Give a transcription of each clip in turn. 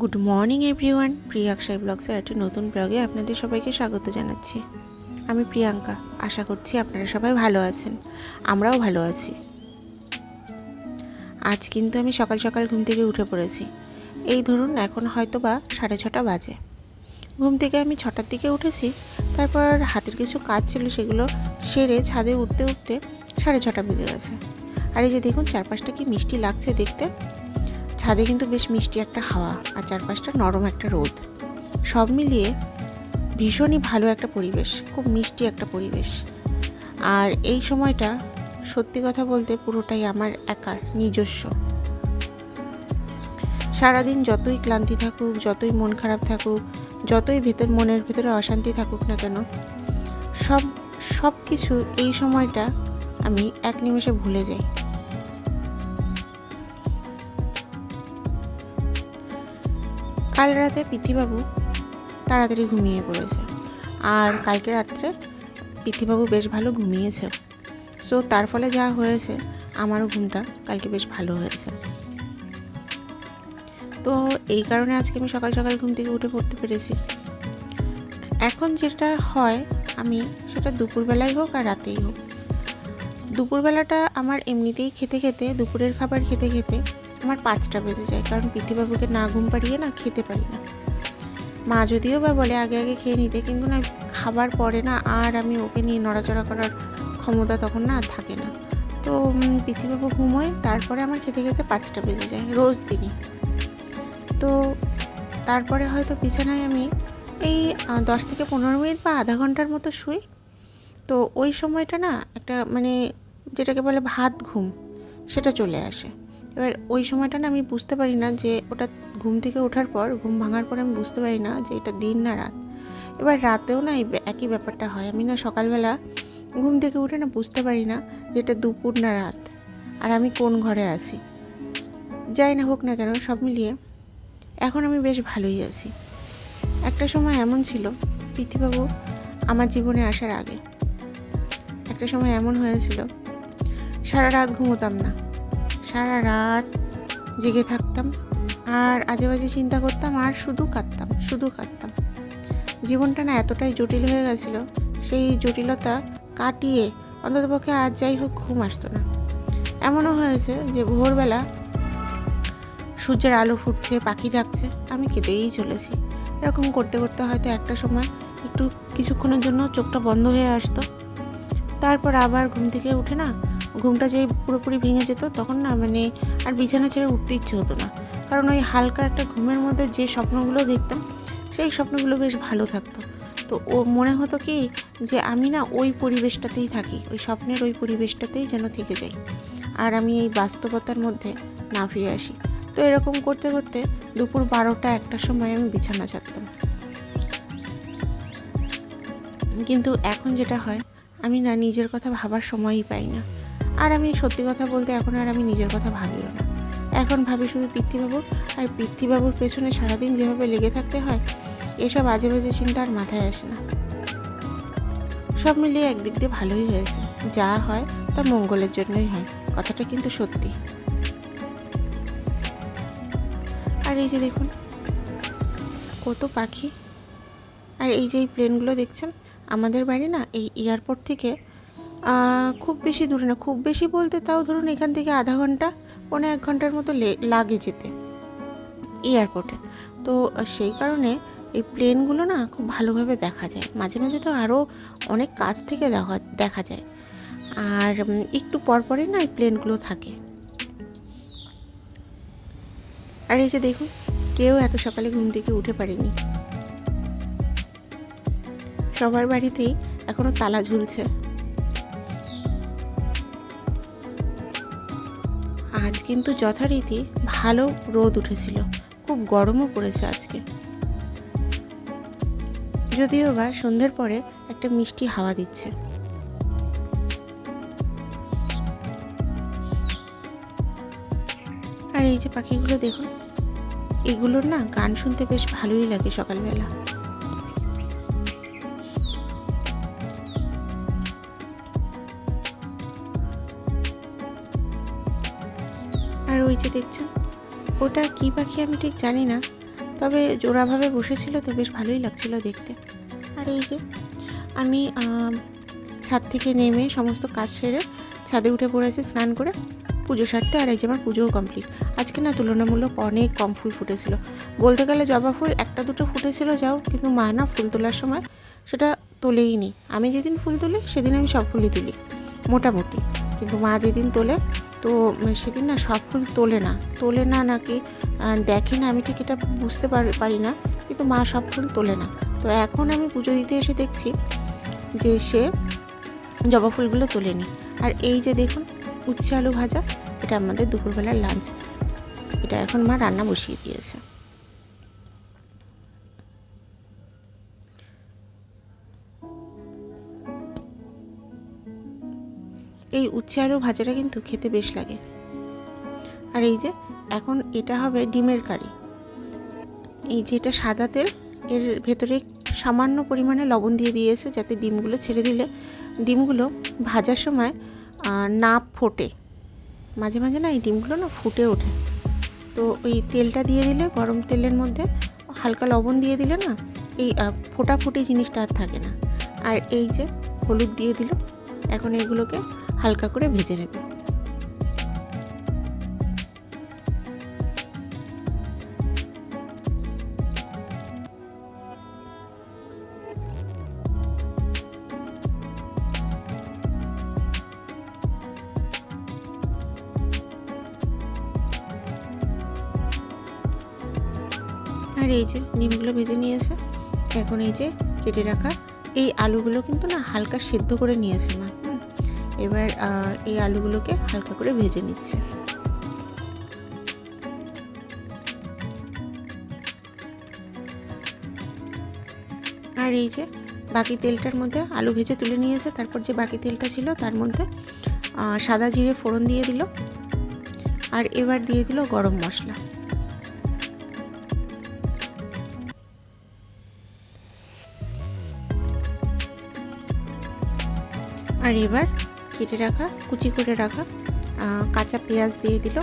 Good morning everyone, Priyanka ব্লগসের একটা নতুন ব্লগে আপনাদের সবাইকে স্বাগত জানাচ্ছি। আমি প্রিয়াঙ্কা, আশা করছি আপনারা সবাই ভালো আছেন, আমরাও ভালো আছি। আজ কিন্তু আমি সকাল সকাল ঘুম থেকে উঠে পড়েছি। এই ধরুন এখন হয়তো বা 6:30 বাজে। ঘুম থেকে আমি 6টার দিকে উঠেছি, তারপর হাতের কিছু কাজ ছিল সেগুলো সেরে ছাদে উঠতে উঠতে 6:30 বেজে গেছে। আর এই যে দেখুন চারপাশটা কি মিষ্টি লাগছে দেখতে। ছাদে কিন্তু বেশ মিষ্টি একটা হাওয়া আর চারপাশটা নরম একটা রোদ, সব মিলিয়ে ভীষণই ভালো একটা পরিবেশ, খুব মিষ্টি একটা পরিবেশ। আর এই সময়টা সত্যি কথা বলতে পুরোটাই আমার একার নিজস্ব। সারাদিন যতই ক্লান্তি থাকুক, যতই মন খারাপ থাকুক, যতই মনের ভেতরে অশান্তি থাকুক না কেন, সব কিছু এই সময়টা আমি এক নিমেষে ভুলে যাই। কাল রাতে পিথিবাবু তাড়াতাড়ি ঘুমিয়ে পড়েছে, আর কালকে রাত্রে পিথিবাবু বেশ ভালো ঘুমিয়েছে। সো তার ফলে যা হয়েছে, আমারও ঘুমটা কালকে বেশ ভালো হয়েছে। তো এই কারণে আজকে আমি সকাল সকাল ঘুম থেকে উঠে পড়তে পেরেছি। এখন যেটা হয়, আমি সেটা দুপুরবেলায় হোক আর রাতেই হোক, দুপুরবেলাটা আমার এমনিতেই খেতে খেতে, দুপুরের খাবার খেতে খেতে আমার 5টা বেজে যায়, কারণ পিথিবাবুকে না ঘুম পাড়িয়ে না খেতে পারি না। মা যদিও বা বলে আগে আগে খেয়ে নিতে, কিন্তু না, খাবার পরে না আর আমি ওকে নিয়ে নড়াচড়া করার ক্ষমতা তখন না থাকে না। তো পিথিবাবু ঘুমোয়, তারপরে আমার খেতে খেতে 5টা বেজে যায় রোজ দিনই। তো তারপরে হয়তো বিছানায় আমি এই 10 থেকে 15 মিনিট বা আধা ঘন্টার মতো শুই। তো ওই সময়টা না একটা যেটাকে বলে ভাত ঘুম, সেটা চলে আসে। এবার ওই সময়টা না আমি বুঝতে পারি না যে ওটা ঘুম থেকে ওঠার পর, ঘুম ভাঙার পর আমি বুঝতে পারি না যে এটা দিন না রাত। এবার রাতেও না একই ব্যাপারটা হয়, আমি না সকালবেলা ঘুম থেকে উঠে না বুঝতে পারি না যে এটা দুপুর না রাত, আর আমি কোন ঘরে আছি। যাই না হোক না কেন, সব মিলিয়ে এখন আমি বেশ ভালোই আছি। একটা সময় এমন ছিল, পিথিবাবু আমার জীবনে আসার আগে একটা সময় এমন হয়েছিল, সারা রাত ঘুমোতাম না, সারা রাত জেগে থাকতাম আর আজে বাজে চিন্তা করতাম আর শুধু কাঁদতাম। জীবনটা না এতটাই জটিল হয়ে গেছিলো, সেই জটিলতা কাটিয়ে অন্ততপক্ষে আজ যাই হোক ঘুম আসতো না। এমনও হয়েছে যে ভোরবেলা সূর্যের আলো ফুটছে, পাখি ডাকছে, আমি কেঁদেই চলেছি। এরকম করতে করতে হয়তো একটা সময় একটু কিছুক্ষণের জন্য চোখটা বন্ধ হয়ে আসতো, তারপর আবার ঘুম থেকে উঠে না, ঘুমটা যেই পুরোপুরি ভেঙে যেত, তখন না আর বিছানা ছেড়ে উঠতে ইচ্ছে হতো না, কারণ ওই হালকা একটা ঘুমের মধ্যে যে স্বপ্নগুলো দেখতাম, সেই স্বপ্নগুলো বেশ ভালো থাকতো। তো ও মনে হতো কি যে আমি না ওই পরিবেশটাতেই থাকি, ওই স্বপ্নের ওই পরিবেশটাতেই যেন থেকে যাই, আর আমি এই বাস্তবতার মধ্যে না ফিরে আসি। তো এরকম করতে করতে দুপুর 12টা 1টার সময় আমি বিছানা ছাড়তাম। কিন্তু এখন যেটা হয়, আমি না নিজের কথা ভাবার সময়ই পাই না। আর আমি সত্যি কথা বলতে এখন আর আমি নিজের কথা ভাবিও না, এখন ভাবি শুধু পিতৃবাবুর, আর পিতৃবাবুর পেছনে সারাদিন যেভাবে লেগে থাকতে হয়, এসব আজে বাজে চিন্তা আর মাথায় আসে না। সব মিলিয়ে একদিক দিয়ে ভালোই হয়েছে, যা হয় তা মঙ্গলের জন্যই হয়, কথাটা কিন্তু সত্যি। আর এই যে দেখুন কত পাখি, আর এই যে এই প্লেনগুলো দেখছেন, আমাদের বাড়ি না এই এয়ারপোর্ট থেকে খুব বেশি দূরে না, খুব বেশি বলতে তাও ধরুন এখান থেকে আধা ঘন্টা, 1.25 ঘন্টার মতো লাগে যেতে এয়ারপোর্টে। তো সেই কারণে এই প্লেনগুলো না খুব ভালোভাবে দেখা যায়, মাঝে মাঝে তো আরও অনেক কাছ থেকে দেখা যায়। আর একটু পরপরই না এই প্লেনগুলো থাকে। আর এই যে দেখুন, কেউ এত সকালে ঘুম থেকে উঠে পারেনি, সবার বাড়িতেই এখনো তালা ঝুলছে। আজ কিন্তু যথারীতি ভালো রোদ উঠেছিল, খুব গরমও পড়েছে আজকে, যদিও বা সন্ধ্যের পরে একটা মিষ্টি হাওয়া দিচ্ছে। আর এই যে পাখিগুলো দেখুন, এগুলোর না গান শুনতে বেশ ভালোই লাগে সকালবেলা। আর ওই যে দেখছেন, ওটা কি পাখি আমি ঠিক জানি না, তবে জোড়াভাবে বসেছিল তো বেশ ভালোই লাগছিল দেখতে। আর এই যে আমি ছাদ থেকে নেমে সমস্ত কাজ সেরে ছাদে উঠে পড়েছি স্নান করে পুজো সারতে। আর এই যে আমার পুজোও কমপ্লিট। আজকে না তুলনামূলক অনেক কম ফুল ফুটেছিল, বলতে গেলে জবা ফুল একটা দুটো ফুটেছিল যাও, কিন্তু মা না ফুল তোলার সময় সেটা তোলেই নি। আমি যেদিন ফুল তুলি সেদিন আমি সব ফুলই তুলি মোটামুটি, কিন্তু মা যেদিন তোলে তো সেদিন না সব ফুল তোলে না নাকি দেখে না, আমি ঠিক এটা বুঝতে পারি না, কিন্তু মা সব ফুল তোলে না। তো এখন আমি পুজো দিতে এসে দেখছি যে সে জবা ফুলগুলো তোলেনি। আর এই যে দেখুন উচ্ছে আলু ভাজা, এটা আমাদের দুপুরবেলার লাঞ্চ। এটা এখন মা রান্না বসিয়ে দিয়েছে। এই উচ্ছে আলু ভাজাটা কিন্তু খেতে বেশ লাগে। আর এই যে এখন এটা হবে ডিমের কারি। এই যে এটা সাদা তেল, এর ভেতরে সামান্য পরিমাণে লবণ দিয়ে দিয়েছে যাতে ডিমগুলো ছেড়ে দিলে ডিমগুলো ভাজার সময় না ফোটে। মাঝে মাঝে না এই ডিমগুলো না ফুটে ওঠে, তো ওই তেলটা দিয়ে দিলে গরম তেলের মধ্যে হালকা লবণ দিয়ে দিলে না এই ফোটাফুটি জিনিসটা আর থাকে না। আর এই যে হলুদ দিয়ে দিল, এখন এগুলোকে হালকা করে ভেজে নেবে। আর এই যে ডিমগুলো ভেজে নিয়েছে, এখন এই যে কেটে রাখা এই আলুগুলো কিন্তু না হালকা সেদ্ধ করে নিয়েছে মা। এবার এই আলুগুলোকে হালকা করে ভেজে নিচ্ছে। আর এই যে বাকি তেলটার মধ্যে আলু ভেজে তুলে নিয়েছে, তারপর যে বাকি তেলটা ছিল তার মধ্যে সাদা জিরে ফোড়ন দিয়ে দিল, আর এবার দিয়ে দিল গরম মশলা। আর এবার কেটে রাখা কুচি করে রাখা কাঁচা পেঁয়াজ দিয়ে দিল।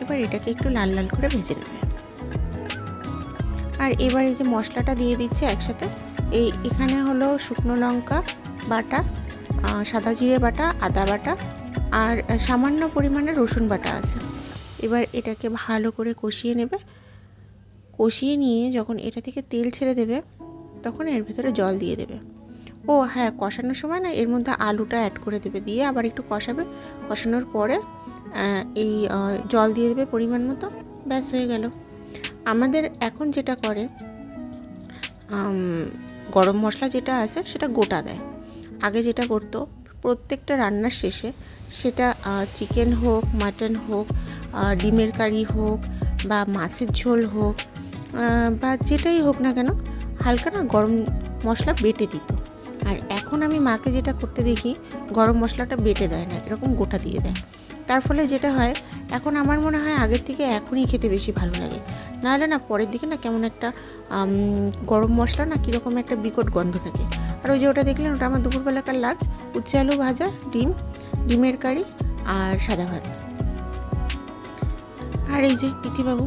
এবার এটাকে একটু লাল লাল করে ভেজে নেবে। আর এবার এই যে মশলাটা দিয়ে দিচ্ছে একসাথে। এখানে হলো শুকনো লঙ্কা বাটা, সাদা জিরে বাটা, আদা বাটা আর সামান্য পরিমাণে রসুন বাটা আছে। এবার এটাকে ভালো করে কষিয়ে নেবে। কষিয়ে নিয়ে যখন এটা থেকে তেল ছেড়ে দেবে তখন এর ভেতরে জল দিয়ে দেবে। ও হ্যাঁ, কষানোর সময় না এর মধ্যে আলুটা অ্যাড করে দেবে, দিয়ে আবার একটু কষাবে। কষানোর পরে এই জল দিয়ে দেবে পরিমাণ মতো, ব্যাস হয়ে গেল। আমাদের এখন যেটা করে গরম মশলা যেটা আছে সেটা গোটা দেয়। আগে যেটা করতো প্রত্যেকটা রান্নার শেষে সেটা চিকেন হোক, মাটন হোক, ডিমের কারি হোক বা মাছের ঝোল হোক বা যেটাই হোক না কেন, হালকা না গরম মশলা বেটে দিত। আর এখন আমি মাকে যেটা করতে দেখি, গরম মশলাটা বেটে দেয় না, এরকম গোটা দিয়ে দেয়। তার ফলে যেটা হয়, এখন আমার মনে হয় আগের থেকে এখনই খেতে বেশি ভালো লাগে। নাহলে না পরের দিকে না কেমন একটা গরম মশলা না কীরকম একটা বিকট গন্ধ থাকে। আর ওই যে ওটা দেখলেন, ওটা আমার দুপুরবেলাকার লাঞ্চ। উচ্ছে আলু ভাজা, ডিমের কারি আর সাদা ভাত। আর এই যে পিথিবাবু,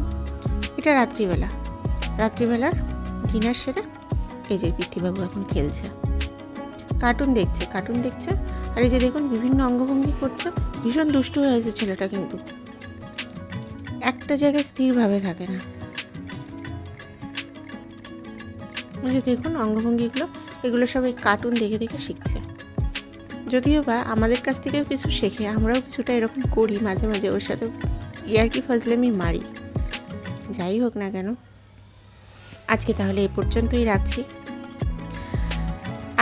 এটা রাত্রিবেলার ডিনার সেরে এই যে পিথিবাবু এখন খেলছে, কার্টুন দেখছে। আর এই যে দেখুন বিভিন্ন অঙ্গভঙ্গি করছে, ভীষণ দুষ্টু হয়েছে ছেলেটা, কিন্তু একটা জায়গায় স্থিরভাবে থাকে না। এই যে দেখুন অঙ্গভঙ্গিগুলো, এগুলো সব এই কার্টুন দেখে দেখে শিখছে। যদিও বা আমাদের কাছ থেকেও কিছু শেখে, আমরাও কিছুটা এরকম করি মাঝে মাঝে, ওর সাথে ইয়ার্কি ফাজলামি মারি। যাই হোক না কেন, আজকে তাহলে এই পর্যন্তই রাখছি।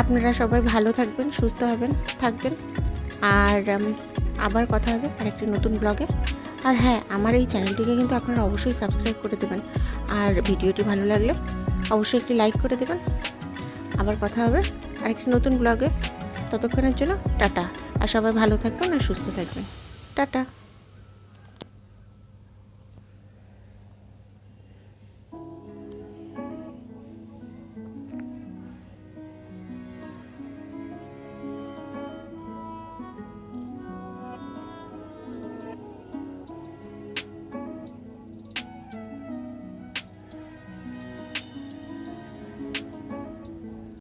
আপনারা সবাই ভালো থাকবেন, সুস্থ থাকবেন, আর আবার কথা হবে আরেকটি নতুন ব্লগে। আর হ্যাঁ, আমার এই চ্যানেলটিকে কিন্তু আপনারা অবশ্যই সাবস্ক্রাইব করে দেবেন, আর ভিডিওটি ভালো লাগলে অবশ্যই একটি লাইক করে দেবেন। আবার কথা হবে আরেকটি নতুন ব্লগে। ততক্ষণের জন্য টাটা, আর সবাই ভালো থাকবেন আর সুস্থ থাকবেন। টাটা।